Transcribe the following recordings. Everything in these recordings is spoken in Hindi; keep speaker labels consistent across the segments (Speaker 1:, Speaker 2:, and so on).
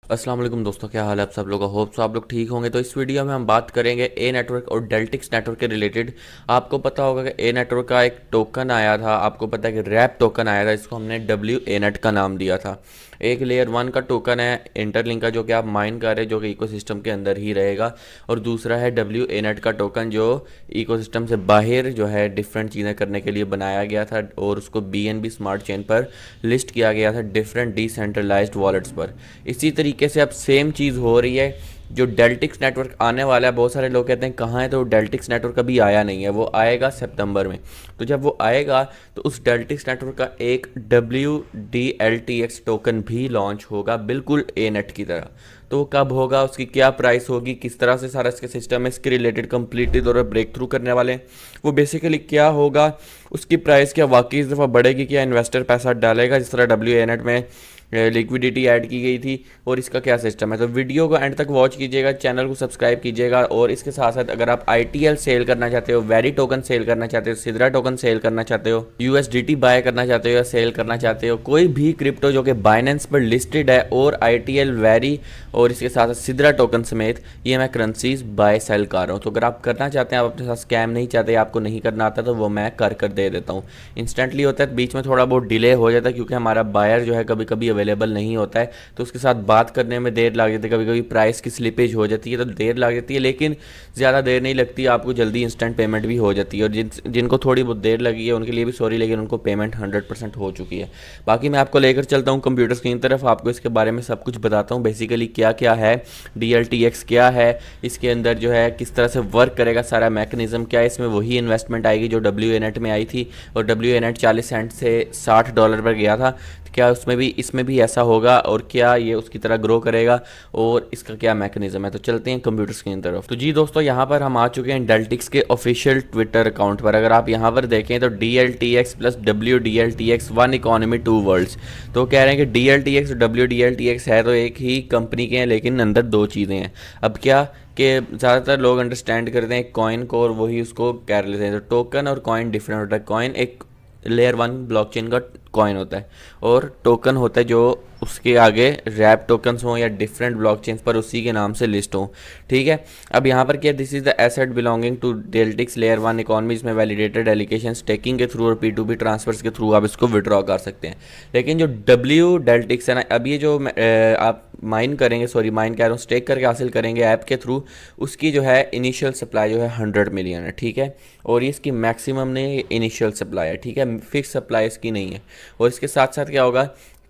Speaker 1: अस्सलाम वालेकुम दोस्तों, क्या हाल है आप सब लोगों का। होप सो आप लोग ठीक होंगे। तो इस वीडियो में हम बात करेंगे ए नेटवर्क और डेल्टिक्स नेटवर्क के रिलेटेड। आपको पता होगा कि ए नेटवर्क का एक टोकन आया था, आपको पता है कि रैप टोकन आया था, इसको हमने डब्ल्यू ए नेट का नाम दिया था। एक लेयर 1 का टोकन है इंटरलिंक का, जो कि आप माइन कर रहे हैं, जो कि इकोसिस्टम के अंदर ही रहेगा। और दूसरा है डब्ल्यू ए नेट का टोकन, जो इकोसिस्टम से बाहर जो है डिफरेंट चीज़ें करने के लिए बनाया गया था, और उसको B N B smart chain पर लिस्ट किया गया था डिफरेंट डिसेंट्रलाइज्ड वॉलेट्स पर। इसी तरीके से अब सेम चीज़ हो रही है। जो डेल्टिक्स नेटवर्क आने वाला है, बहुत सारे लोग कहते हैं कहाँ है, तो डेल्टिक्स नेटवर्क अभी आया नहीं है, वो आएगा सितंबर में। तो जब वो आएगा तो उस डेल्टिक्स नेटवर्क का एक WDLTX टोकन भी लॉन्च होगा, बिल्कुल ए नेट की तरह। तो वो कब होगा, उसकी क्या प्राइस होगी, किस तरह से सारा इसके सिस्टम है, इसके रिलेटेड कम्प्लीटली तौर पर ब्रेक थ्रू करने वाले हैं। वो बेसिकली क्या होगा, उसकी प्राइस क्या वाकई इस दफ़ा बढ़ेगी, क्या इन्वेस्टर पैसा डालेगा जिस तरह WA नेट में लिक्विडिटी ऐड की गई थी, और इसका क्या सिस्टम है। तो वीडियो को एंड तक वॉच कीजिएगा, चैनल को सब्सक्राइब कीजिएगा। और इसके साथ साथ अगर आप ITL सेल करना चाहते हो, वेरी टोकन सेल करना चाहते हो, सिद्रा टोकन सेल करना चाहते हो, USDT बाय करना चाहते हो या सेल करना चाहते हो, कोई भी क्रिप्टो जो कि बाइनेंस पर लिस्टेड है, और ITL वेरी और इसके साथ साथ सिद्रा टोकन समेत ये मैं करेंसीज बाय सेल कर रहा हूँ। तो अगर आप करना चाहते हैं, आप अपने साथ स्कैम नहीं चाहते, आपको नहीं करना आता, तो वो मैं कर दे देता हूँ। इंस्टेंटली होता है, बीच में थोड़ा बहुत डिले हो जाता है क्योंकि हमारा बायर जो है कभी कभी अवेलेबल नहीं होता है, तो उसके साथ बात करने में देर लग जाती है, कभी कभी प्राइस की स्लिपेज हो जाती है तो देर लग जाती है, लेकिन ज़्यादा देर नहीं लगती, आपको जल्दी इंस्टेंट पेमेंट भी हो जाती है। और जिनको थोड़ी बहुत देर लगी है उनके लिए भी सॉरी, लेकिन उनको पेमेंट 100% हो चुकी है। बाकी मैं आपको लेकर चलता हूँ कंप्यूटर स्क्रीन तरफ, आपको इसके बारे में सब कुछ बताता हूँ, बेसिकली क्या क्या है, DLTX क्या है, इसके अंदर जो है किस तरह से वर्क करेगा सारा मैकेनिज्म, क्या इसमें वही इन्वेस्टमेंट आएगी जो WA नेट में आई थी, और WA नेट 40 सेंट से $60 पर गया था, तो क्या उसमें भी इसमें भी ऐसा होगा, और क्या ये उसकी तरह ग्रो करेगा, और इसका क्या मैकेनिज्म है। तो चलते हैं कंप्यूटर स्क्रीन तरफ। तो जी दोस्तों, यहाँ पर हम आ चुके हैं डेल्टिक्स के ऑफिशियल ट्विटर अकाउंट पर। अगर आप यहाँ पर देखें तो DLTX प्लस WDLTX one economy two worlds. तो कह रहे हैं कि DLTX और WDLTX है तो एक ही कंपनी के हैं, लेकिन अंदर दो चीज़ें हैं। अब क्या कि ज़्यादातर लोग अंडरस्टैंड करते हैं कॉइन को, और वही उसको कर लेते हैं। तो टोकन और कॉइन डिफरेंट होता है। कॉइन एक लेयर 1 ब्लॉकचेन का कॉइन होता है, और टोकन होता है जो उसके आगे रैप टोकन्स हों या डिफरेंट ब्लॉकचेन्स पर उसी के नाम से लिस्ट हों। ठीक है। अब यहाँ पर क्या, this is the asset belonging to Deltix layer 1 economy, इसमें वैलिडेटेड एलिकेशन स्टेकिंग के थ्रू और P2P ट्रांसफर्स के थ्रू आप इसको विड्रॉ कर सकते हैं। लेकिन जो डब्ल्यू डेल्टिक्स है ना, अब ये जो आप माइन करेंगे, सॉरी माइन कह रहा हूँ, स्टेक करके हासिल करेंगे ऐप के थ्रू, उसकी जो है इनिशियल सप्लाई जो है 100 मिलियन है। ठीक है। और ये इसकी मैक्सिमम नहीं, इनिशियल सप्लाई है। ठीक है, फिक्स सप्लाई इसकी नहीं है। और इसके साथ साथ क्या होगा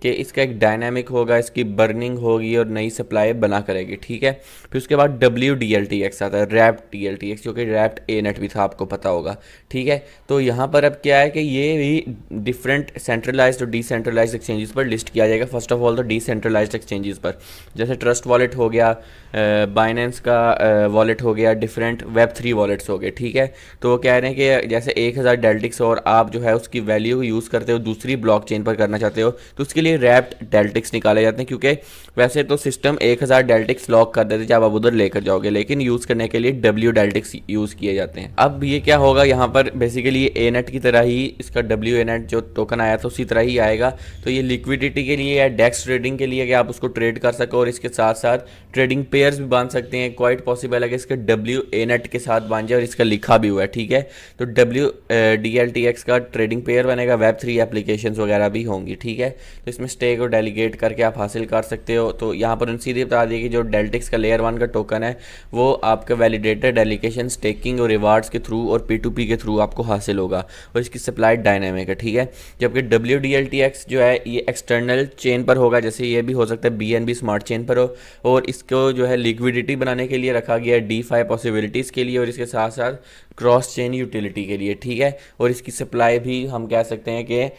Speaker 1: कि इसका एक डायनामिक होगा, इसकी बर्निंग होगी और नई सप्लाई बना करेगी। ठीक है। फिर उसके बाद WDLTX आता है, रैप्ट DLTX, जो कि रैप्ट ए नेट भी था, आपको पता होगा। ठीक है। तो यहाँ पर अब क्या है कि ये भी डिफरेंट सेंट्रलाइज्ड और डिसेंट्रलाइज्ड एक्सचेंजेस पर लिस्ट किया जाएगा। फर्स्ट ऑफ ऑल तो डिसेंट्रलाइज्ड एक्सचेंजेस पर, जैसे ट्रस्ट वॉलेट हो गया, बाइनेंस का वॉलेट हो गया, डिफरेंट Web3 वॉलेट्स हो गए। ठीक है। तो वो कह रहे हैं कि जैसे 1000 डेल्टिक्स और आप जो है उसकी वैल्यू यूज़ करते हो, दूसरी ब्लॉकचेन पर करना चाहते हो, तो उसके लिए रैप्ट डेल्टिक्स निकाले जाते हैं। क्योंकि वैसे तो सिस्टम 1000 डेल्टिक्स लॉक कर देते जब आप उधर लेकर जाओगे, लेकिन यूज़ करने के लिए W डेल्टिक्स यूज़ किए जाते हैं। अब ये क्या होगा, यहाँ पर बेसिकली ए नेट की तरह ही इसका WA नेट जो टोकन आया था उसी तरह ही आएगा। तो ये लिक्विडिटी के लिए या डेक्स ट्रेडिंग के लिए कि आप उसको ट्रेड कर सको, और इसके साथ साथ ट्रेडिंग पेयर्स भी बांध सकते हैं। क्वाइट पॉसिबल है कि इसके WA नेट के साथ बांध जाए, और इसका लिखा भी हुआ है। ठीक है। तो WDLTX का ट्रेडिंग पेयर बनेगा, Web3 एप्लीकेशंस वगैरह भी होंगी। ठीक है। तो इसमें स्टेक और डेलीगेट करके आप हासिल कर सकते हो। तो यहाँ पर सीधे बता दिए कि जो डेल्टिक्स का लेयर 1 का टोकन है वो आपका वैलिडेटेड एलिकेशन स्टेकिंग और रिवार्ड्स के थ्रू और P2P के थ्रू आपको हासिल होगा, और इसकी सप्लाई डायनामिक है। ठीक है। जबकि WDLTX जो है ये एक्सटर्नल चेन पर होगा, जैसे ये भी हो सकता है BNB स्मार्ट चेन पर हो, और इसको जो है लिक्विडिटी बनाने के लिए रखा गया है, DeFi पॉसिबिलिटीज़ के लिए, और इसके साथ साथ क्रॉस चेन यूटिलिटी के लिए। ठीक है। और इसकी सप्लाई भी हम कह सकते हैं कि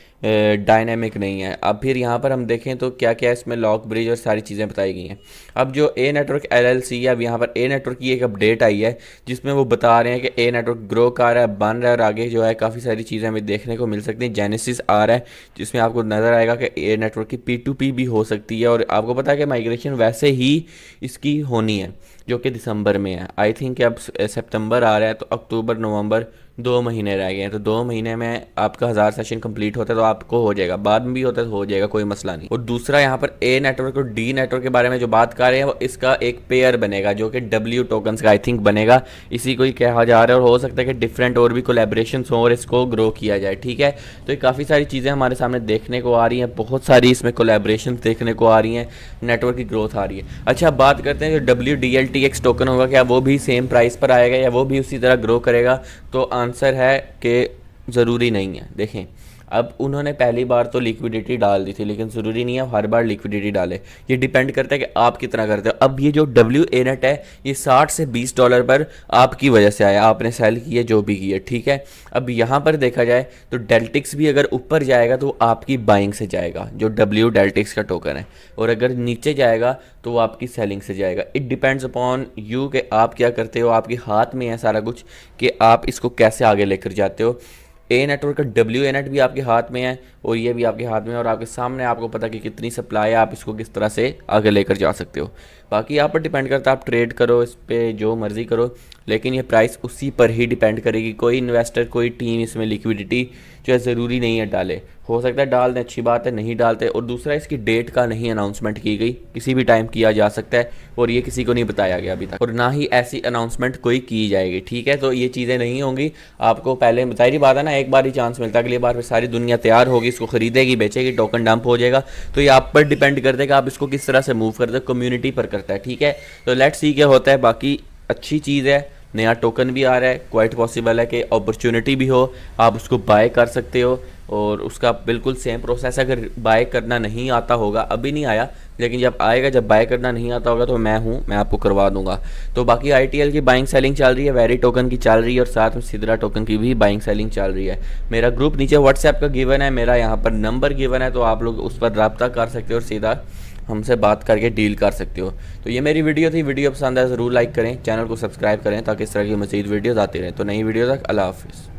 Speaker 1: डायनेमिक नहीं है। अब फिर यहाँ पर हम देखें तो क्या क्या इसमें लॉक ब्रिज और सारी चीज़ें बताई गई हैं। अब जो ए नेटवर्क LLC है, अब यहाँ पर ए नेटवर्क की एक अपडेट आई है जिसमें वो बता रहे हैं कि ए नेटवर्क ग्रो कर रहा है, बन रहा है, और आगे जो है काफ़ी सारी चीज़ें हमें देखने को मिल सकती हैं। जेनेसिस आ रहा है जिसमें आपको नज़र आएगा कि ए नेटवर्क की P2P भी हो सकती है, और आपको पता है कि माइग्रेशन वैसे ही इसकी होनी है जो कि दिसंबर में है। आई थिंक अब सितंबर आ रहा है, तो अक्टूबर नवंबर 2 महीने रह गए हैं, तो 2 महीने में आपका 1000 सेशन कंप्लीट होता है तो आपको हो जाएगा, बाद में भी होता है तो हो जाएगा, कोई मसला नहीं। और दूसरा यहाँ पर ए नेटवर्क और डी नेटवर्क के बारे में जो बात कर रहे हैं वो इसका एक पेयर बनेगा जो कि डब्ल्यू टोकन्स का आई थिंक बनेगा, इसी को ही कहा जा रहा है। और हो सकता है कि डिफरेंट और भी कोलेब्रेशन हो और इसको ग्रो किया जाए, ठीक है। तो ये काफ़ी सारी चीज़ें हमारे सामने देखने को आ रही हैं, बहुत सारी इसमें कोलेब्रेशन देखने को आ रही हैं, नेटवर्क की ग्रोथ आ रही है। अच्छा, बात करते हैं जो WDLTX टोकन होगा, क्या वो भी सेम प्राइस पर आएगा या वो भी उसी तरह ग्रो करेगा? तो आंसर है कि ज़रूरी नहीं है। देखें, अब उन्होंने पहली बार तो लिक्विडिटी डाल दी थी, लेकिन ज़रूरी नहीं है हर बार लिक्विडिटी डाले, ये डिपेंड करता है कि आप कितना करते हो। अब ये जो WANET है ये $60 से $20 पर आपकी वजह से आया, आपने सेल किया जो भी किया, ठीक है। अब यहाँ पर देखा जाए तो डेल्टिक्स भी अगर ऊपर जाएगा तो आपकी बाइंग से जाएगा, जो डेल्टिक्स का टोकन है, और अगर नीचे जाएगा तो वो आपकी सेलिंग से जाएगा। इट डिपेंड्स अपॉन यू कि आप क्या करते हो, आपके हाथ में है सारा कुछ कि आप इसको कैसे आगे लेकर जाते हो। ए नेटवर्क का WANET भी आपके हाथ में है और ये भी आपके हाथ में है, और आपके सामने आपको पता कि कितनी सप्लाई है, आप इसको किस तरह से आगे लेकर जा सकते हो। बाकी आप पर डिपेंड करता है, आप ट्रेड करो इस पर जो मर्ज़ी करो, लेकिन ये प्राइस उसी पर ही डिपेंड करेगी। कोई इन्वेस्टर, कोई टीम इसमें लिक्विडिटी जो है ज़रूरी नहीं है डाले, हो सकता है डाल दें, अच्छी बात है, नहीं डालते। और दूसरा, इसकी डेट का नहीं अनाउंसमेंट की गई, किसी भी टाइम किया जा सकता है और ये किसी को नहीं बताया गया अभी तक, और ना ही ऐसी अनाउंसमेंट कोई की जाएगी, ठीक है। तो ये चीज़ें नहीं होंगी, आपको पहले बताई बात है ना, एक बार ही चांस मिलता है, अगली बार फिर सारी दुनिया तैयार होगी, इसको खरीदेगी, बेचेगी, टोकन डंप हो जाएगा। तो ये आप पर डिपेंड करता है कि आप इसको किस तरह से मूव करते हो, कम्युनिटी पर करता है, ठीक है। तो लेट्स सी क्या होता है। बाकी अच्छी चीज़ है, नया टोकन भी आ रहा है, क्वाइट पॉसिबल है कि अपॉर्चुनिटी भी हो, आप उसको बाय कर सकते हो, और उसका बिल्कुल सेम प्रोसेस है। अगर बाय करना नहीं आता होगा, अभी नहीं आया, लेकिन जब आएगा, जब बाय करना नहीं आता होगा तो मैं हूँ, मैं आपको करवा दूंगा। तो बाकी ITL की बाइंग सेलिंग चल रही है, वेरी टोकन की चल रही है, और साथ में सिद्रा टोकन की भी बाइंग सेलिंग चल रही है। मेरा ग्रुप नीचे व्हाट्सएप का गिवन है, मेरा यहाँ पर नंबर गिवन है, तो आप लोग उस पर रब्ता कर सकते हो और सीधा हमसे बात करके डील कर सकते हो। तो ये मेरी वीडियो थी, वीडियो पसंद है ज़रूर लाइक करें, चैनल को सब्सक्राइब करें ताकि इस तरह की मज़ीद वीडियोज़ आती रहें। तो नई वीडियो तक अल्लाह हाफिज़।